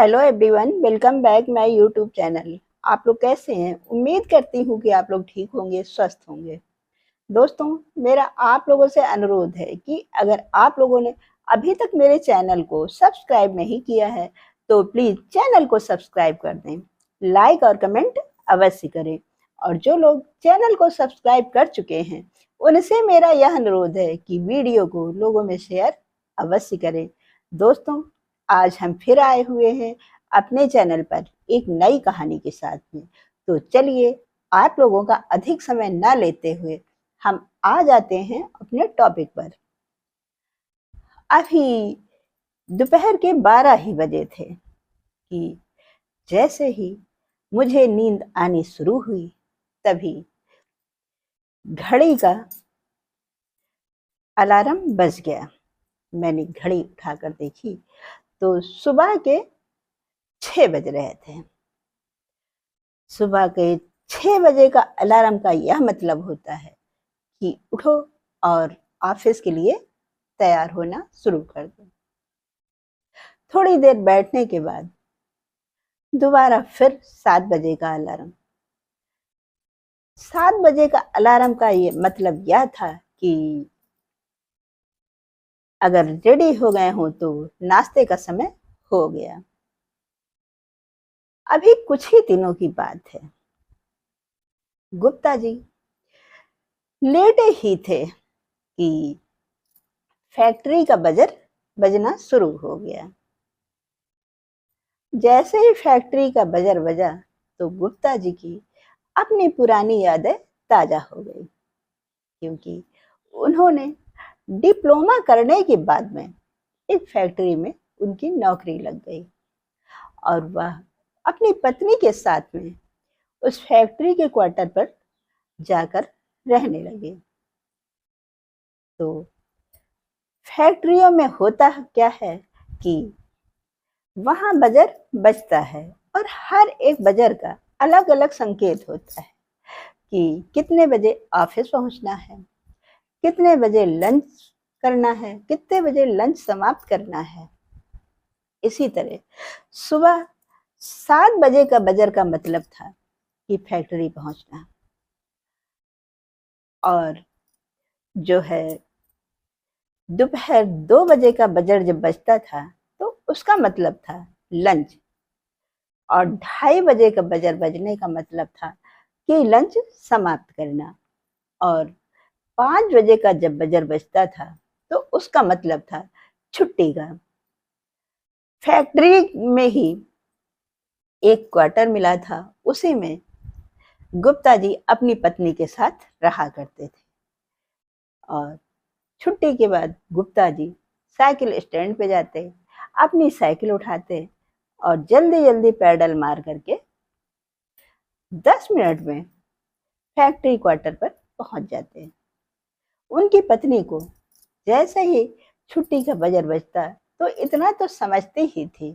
Hello everyone, welcome back my YouTube channel. आप लोग कैसे हैं? उम्मीद करती हूँ कि आप लोग ठीक होंगे, स्वस्थ होंगे। दोस्तों, मेरा आप लोगों से अनुरोध है कि अगर आप लोगों ने अभी तक मेरे चैनल को सब्सक्राइब नहीं किया है तो प्लीज़ चैनल को सब्सक्राइब कर दें, लाइक और कमेंट अवश्य करें। और जो लोग चैनल को सब्सक्राइब कर चुके हैं उनसे मेरा यह अनुरोध है कि वीडियो को लोगों में शेयर अवश्य करें। दोस्तों, आज हम फिर आए हुए हैं अपने चैनल पर एक नई कहानी के साथ में। तो चलिए, आप लोगों का अधिक समय न लेते हुए हम आ जाते हैं अपने टॉपिक पर। अभी दोपहर के 12 ही बजे थे कि जैसे ही मुझे नींद आनी शुरू हुई तभी घड़ी का अलार्म बज गया। मैंने घड़ी उठाकर देखी तो सुबह के 6 बज रहे थे। सुबह के 6 बजे का अलार्म का यह मतलब होता है कि उठो और ऑफिस के लिए तैयार होना शुरू कर दो। थोड़ी देर बैठने के बाद दोबारा फिर 7 बजे का अलार्म। 7 बजे का अलार्म का ये मतलब यह था कि अगर रेडी हो गए हो तो नाश्ते का समय हो गया। अभी कुछ ही दिनों की बात है, गुप्ता जी लेटे ही थे कि फैक्ट्री का बजर बजना शुरू हो गया। जैसे ही फैक्ट्री का बजर बजा तो गुप्ता जी की अपनी पुरानी यादें ताजा हो गई, क्योंकि उन्होंने डिप्लोमा करने के बाद में एक फैक्ट्री में उनकी नौकरी लग गई और वह अपनी पत्नी के साथ में उस फैक्ट्री के क्वार्टर पर जाकर रहने लगे। तो फैक्ट्रियों में होता क्या है कि वहां बजर बजता है और हर एक बजर का अलग अलग संकेत होता है कि कितने बजे ऑफिस पहुंचना है, कितने बजे लंच करना है, कितने बजे लंच समाप्त करना है। इसी तरह सुबह 7 बजे का बजर का मतलब था कि फैक्ट्री पहुंचना, और जो है दोपहर 2 बजे का बजर जब बजता था तो उसका मतलब था लंच, और 2:30 बजे का बजर बजने का मतलब था कि लंच समाप्त करना, और 5 बजे का जब बजर बजता था तो उसका मतलब था छुट्टी का। फैक्ट्री में ही एक क्वार्टर मिला था, उसी में गुप्ता जी अपनी पत्नी के साथ रहा करते थे। और छुट्टी के बाद गुप्ता जी साइकिल स्टैंड पे जाते, अपनी साइकिल उठाते और जल्दी जल्दी पैडल मार करके 10 मिनट में फैक्ट्री क्वार्टर पर पहुंच जाते। उनकी पत्नी को जैसे ही छुट्टी का बजर बजता तो इतना तो समझती ही थी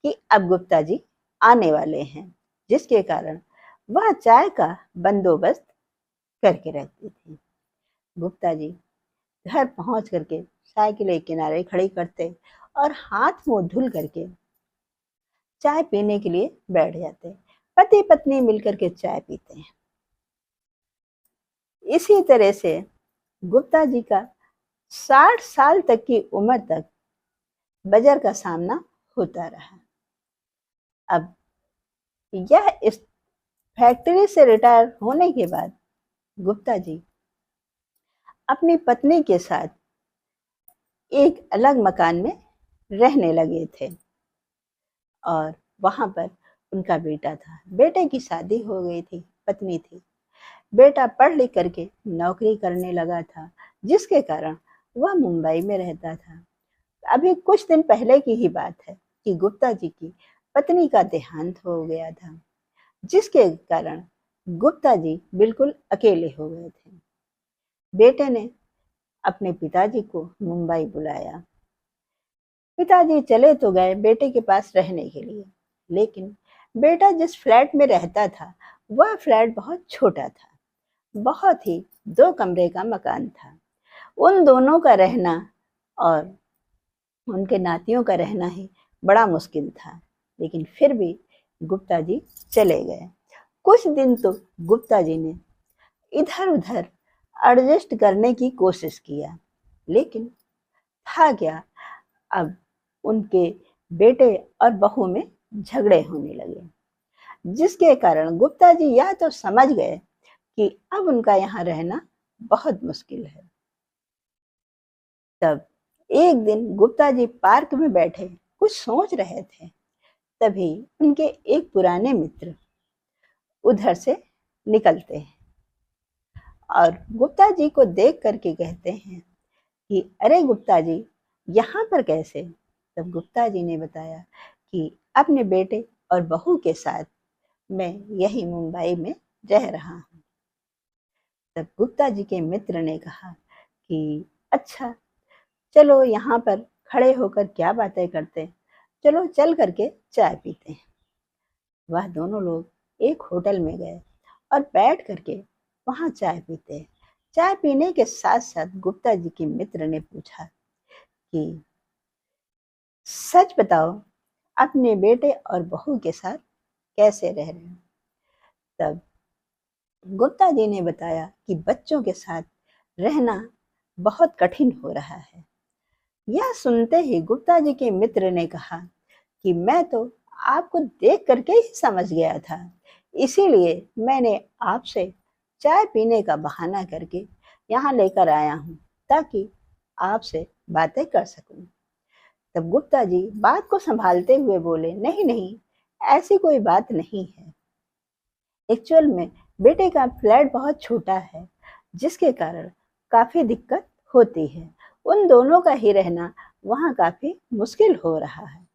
कि अब गुप्ता जी आने वाले हैं, जिसके कारण वह चाय का बंदोबस्त करके रखती थी। गुप्ता जी घर पहुंच करके साइकिल एक किनारे खड़ी करते और हाथ मुंह धुल करके चाय पीने के लिए बैठ जाते। पति पत्नी मिलकर के चाय पीते हैं। इसी तरह से गुप्ता जी का 60 साल तक की उम्र तक बजर का सामना होता रहा। अब यह इस फैक्ट्री से रिटायर होने के बाद गुप्ता जी अपनी पत्नी के साथ एक अलग मकान में रहने लगे थे, और वहां पर उनका बेटा था। बेटे की शादी हो गई थी, पत्नी थी। बेटा पढ़ लिख करके नौकरी करने लगा था, जिसके कारण वह मुंबई में रहता था। अभी कुछ दिन पहले की ही बात है कि गुप्ता जी की पत्नी का देहांत हो गया था, जिसके कारण गुप्ता जी बिल्कुल अकेले हो गए थे। बेटे ने अपने पिताजी को मुंबई बुलाया। पिताजी चले तो गए बेटे के पास रहने के लिए, लेकिन बेटा जिस फ्लैट में रहता था वह फ्लैट बहुत छोटा था, बहुत ही 2 कमरे का मकान था। उन दोनों का रहना और उनके नातियों का रहना ही बड़ा मुश्किल था। लेकिन फिर भी गुप्ता जी चले गए। कुछ दिन तो गुप्ता जी ने इधर उधर एडजस्ट करने की कोशिश किया, लेकिन था क्या, अब उनके बेटे और बहू में झगड़े होने लगे, जिसके कारण गुप्ता जी यह तो समझ गए कि अब उनका यहाँ रहना बहुत मुश्किल है। तब एक दिन गुप्ता जी पार्क में बैठे कुछ सोच रहे थे, तभी उनके एक पुराने मित्र उधर से निकलते हैं और गुप्ता जी को देख करके कहते हैं कि अरे गुप्ता जी, यहाँ पर कैसे? तब गुप्ता जी ने बताया कि अपने बेटे और बहू के साथ मैं यही मुंबई में रह रहा हूँ। तब गुप्ता जी के मित्र ने कहा कि अच्छा, चलो यहाँ पर खड़े होकर क्या बातें करते, चलो चल करके चाय पीते हैं। वह दोनों लोग एक होटल में गए और बैठ करके वहाँ चाय पीते हैं। चाय पीने के साथ साथ गुप्ता जी के मित्र ने पूछा कि सच बताओ, अपने बेटे और बहू के साथ कैसे रह रहे हो? तब गुप्ता जी ने बताया कि बच्चों के साथ रहना बहुत कठिन हो रहा है। यह सुनते ही गुप्ता जी के मित्र ने कहा कि मैं तो आपको देख करके ही समझ गया था, इसीलिए मैंने आपसे चाय पीने का बहाना करके यहाँ लेकर आया हूँ ताकि आपसे बातें कर सकूं। तब गुप्ता जी बात को संभालते हुए बोले, नहीं नहीं, ऐसी कोई बात नहीं है। एक्चुअल में बेटे का फ्लैट बहुत छोटा है, जिसके कारण काफी दिक्कत होती है। उन दोनों का ही रहना वहाँ काफी मुश्किल हो रहा है,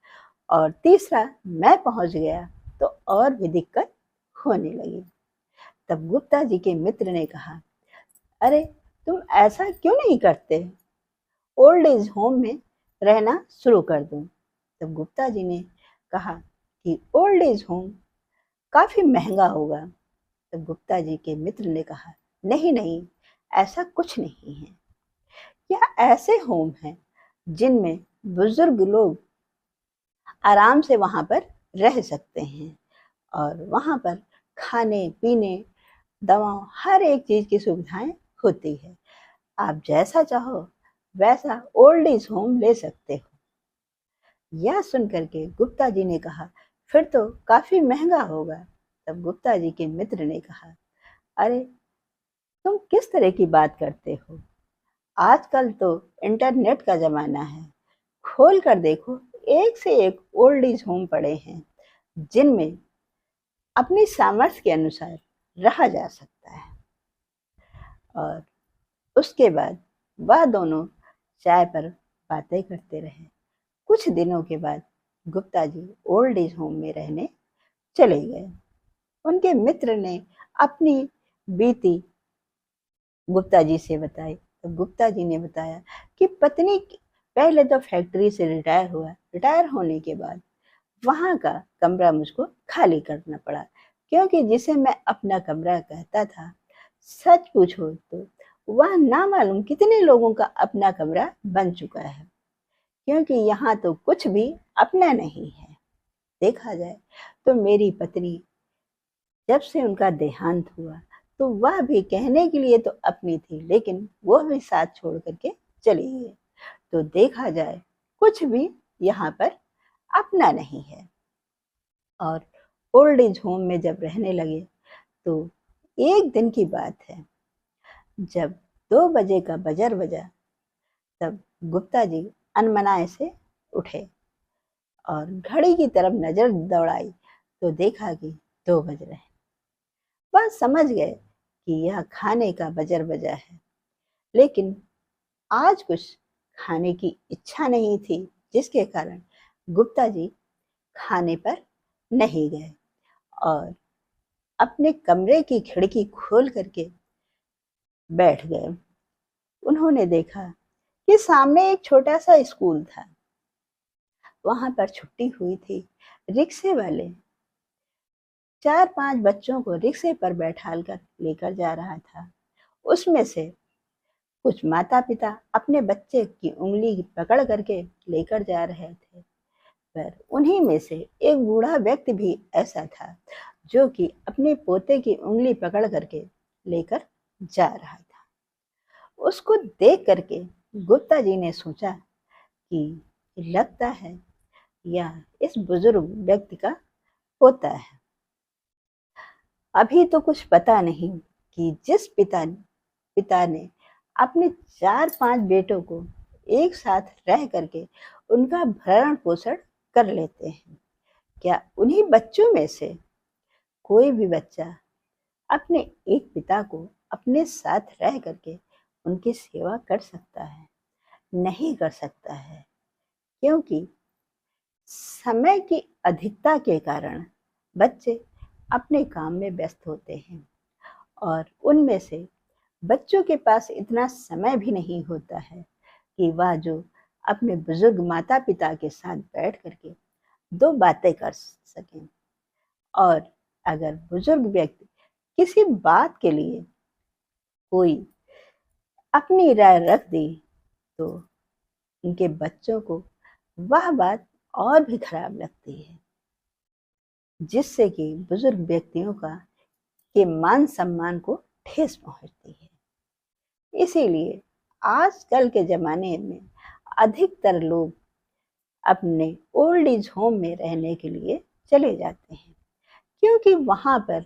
और तीसरा मैं पहुंच गया तो और भी दिक्कत होने लगी। तब गुप्ता जी के मित्र ने कहा, अरे तुम ऐसा क्यों नहीं करते, ओल्ड एज होम में रहना शुरू कर दूं? तब गुप्ता जी ने कहा कि ओल्ड एज होम काफी महंगा होगा। तब गुप्ता जी के मित्र ने कहा, नहीं नहीं, ऐसा कुछ नहीं है। यह ऐसे होम हैं जिनमें बुजुर्ग लोग आराम से वहां पर रह सकते हैं, और वहां पर खाने पीने, दवा, हर एक चीज की सुविधाएं होती है। आप जैसा चाहो वैसा ओल्ड एज होम ले सकते हो। यह सुन करके गुप्ता जी ने कहा, फिर तो काफी महंगा होगा। तब गुप्ता जी के मित्र ने कहा, अरे तुम किस तरह की बात करते हो? आजकल तो इंटरनेट का जमाना है, खोल कर देखो, एक से एक ओल्ड एज होम पड़े हैं जिनमें अपनी सामर्थ्य के अनुसार रहा जा सकता है। और उसके बाद वह दोनों चाय पर बातें करते रहे। कुछ दिनों के बाद Gupta ji old age home में रहने चले गए। उनके मित्र ने अपनी बीती गुप्ता जी से बताई। तो गुप्ता जी ने बताया कि पत्नी पहले तो फैक्ट्री से रिटायर हुआ, रिटायर होने के बाद वहां का कमरा मुझको खाली करना पड़ा, क्योंकि जिसे मैं अपना कमरा कहता था, सच पूछो तो वह ना मालूम कितने लोगों का अपना कमरा बन चुका है, क्योंकि यहाँ तो कुछ भी अपना नहीं है। देखा जाए तो मेरी पत्नी, जब से उनका देहांत हुआ, तो वह भी कहने के लिए तो अपनी थी, लेकिन वह भी साथ छोड़ करके चली गई। तो देखा जाए कुछ भी यहाँ पर अपना नहीं है। और ओल्ड एज होम में जब रहने लगे तो एक दिन की बात है, जब 2 बजे का बजर बजा, तब गुप्ता जी अनमनाए से उठे और घड़ी की तरफ नजर दौड़ाई तो देखा कि 2 बज रहे। वह समझ गए कि यह खाने का बजर बजा है, लेकिन आज कुछ खाने की इच्छा नहीं थी, जिसके कारण गुप्ता जी खाने पर नहीं गए और अपने कमरे की खिड़की खोल करके बैठ गए। उन्होंने देखा कि सामने एक छोटा सा स्कूल था, वहां पर छुट्टी हुई थी। रिक्शे वाले 4-5 बच्चों को रिक्शे पर बैठाल कर लेकर जा रहा था। उसमें से कुछ माता पिता अपने बच्चे की उंगली पकड़ करके लेकर जा रहे थे। पर उन्हीं में से एक बूढ़ा व्यक्ति भी ऐसा था जो कि अपने पोते की उंगली पकड़ करके लेकर जा रहा था। उसको देख करके गुप्ता जी ने सोचा कि लगता है यह इस बुजुर्ग व्यक्ति का पोता है। अभी तो कुछ पता नहीं कि जिस पिता ने अपने 4-5 बेटों को एक साथ रह करके उनका भरण पोषण कर लेते हैं, क्या उन्हीं बच्चों में से कोई भी बच्चा अपने एक पिता को अपने साथ रह करके उनकी सेवा कर सकता है? नहीं कर सकता है, क्योंकि समय की अधिकता के कारण बच्चे अपने काम में व्यस्त होते हैं और उनमें से बच्चों के पास इतना समय भी नहीं होता है कि वह जो अपने बुजुर्ग माता पिता के साथ बैठ करके 2 बातें कर सकें। और अगर बुजुर्ग व्यक्ति किसी बात के लिए कोई अपनी राय रख दे तो उनके बच्चों को वह बात और भी खराब लगती है, जिससे कि बुजुर्ग व्यक्तियों के मान सम्मान को ठेस पहुंचती है। इसीलिए आजकल के ज़माने में अधिकतर लोग अपने ओल्ड एज होम में रहने के लिए चले जाते हैं, क्योंकि वहाँ पर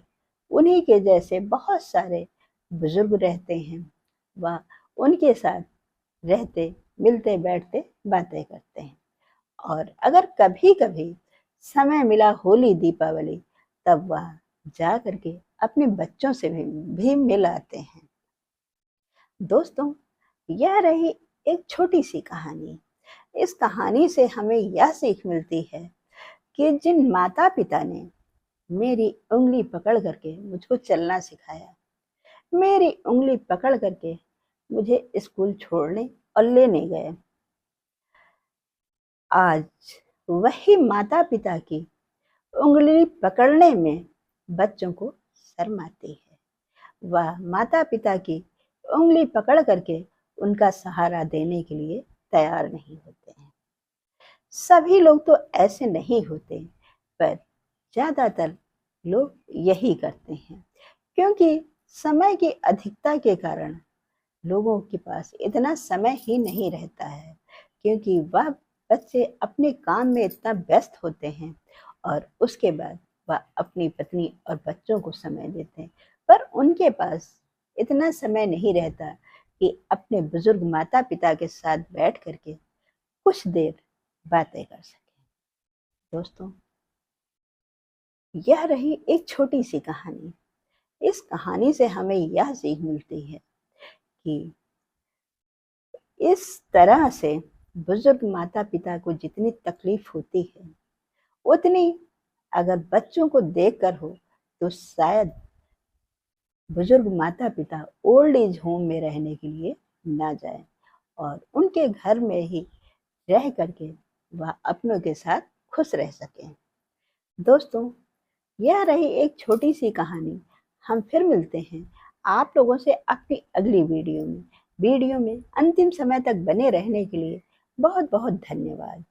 उन्हीं के जैसे बहुत सारे बुजुर्ग रहते हैं। वह उनके साथ रहते, मिलते, बैठते, बातें करते हैं। और अगर कभी कभी समय मिला होली दीपावली, तब वह जा करके अपने बच्चों से भी मिल आते हैं। दोस्तों, यह रही एक छोटी सी कहानी। इस कहानी से हमें यह सीख मिलती है कि जिन माता पिता ने मेरी उंगली पकड़ करके मुझको चलना सिखाया, मेरी उंगली पकड़ करके मुझे स्कूल छोड़ने और लेने गए, आज वही माता पिता की उंगली पकड़ने में बच्चों को शर्म आती है। वह माता पिता की उंगली पकड़ करके उनका सहारा देने के लिए तैयार नहीं होते हैं। सभी लोग तो ऐसे नहीं होते, पर ज़्यादातर लोग यही करते हैं, क्योंकि समय की अधिकता के कारण लोगों के पास इतना समय ही नहीं रहता है, क्योंकि वह बच्चे अपने काम में इतना व्यस्त होते हैं और उसके बाद वह अपनी पत्नी और बच्चों को समय देते हैं, पर उनके पास इतना समय नहीं रहता कि अपने बुजुर्ग माता पिता के साथ बैठ करके कुछ देर बातें कर सकें। दोस्तों, यह रही एक छोटी सी कहानी। इस कहानी से हमें यह सीख मिलती है कि इस तरह से बुजुर्ग माता पिता को जितनी तकलीफ होती है, उतनी अगर बच्चों को देखकर हो तो शायद बुजुर्ग माता पिता ओल्ड एज होम में रहने के लिए ना जाए और उनके घर में ही रह करके वह अपनों के साथ खुश रह सकें। दोस्तों, यह रही एक छोटी सी कहानी। हम फिर मिलते हैं आप लोगों से अपनी अगली वीडियो में। अंतिम समय तक बने रहने के लिए बहुत बहुत धन्यवाद।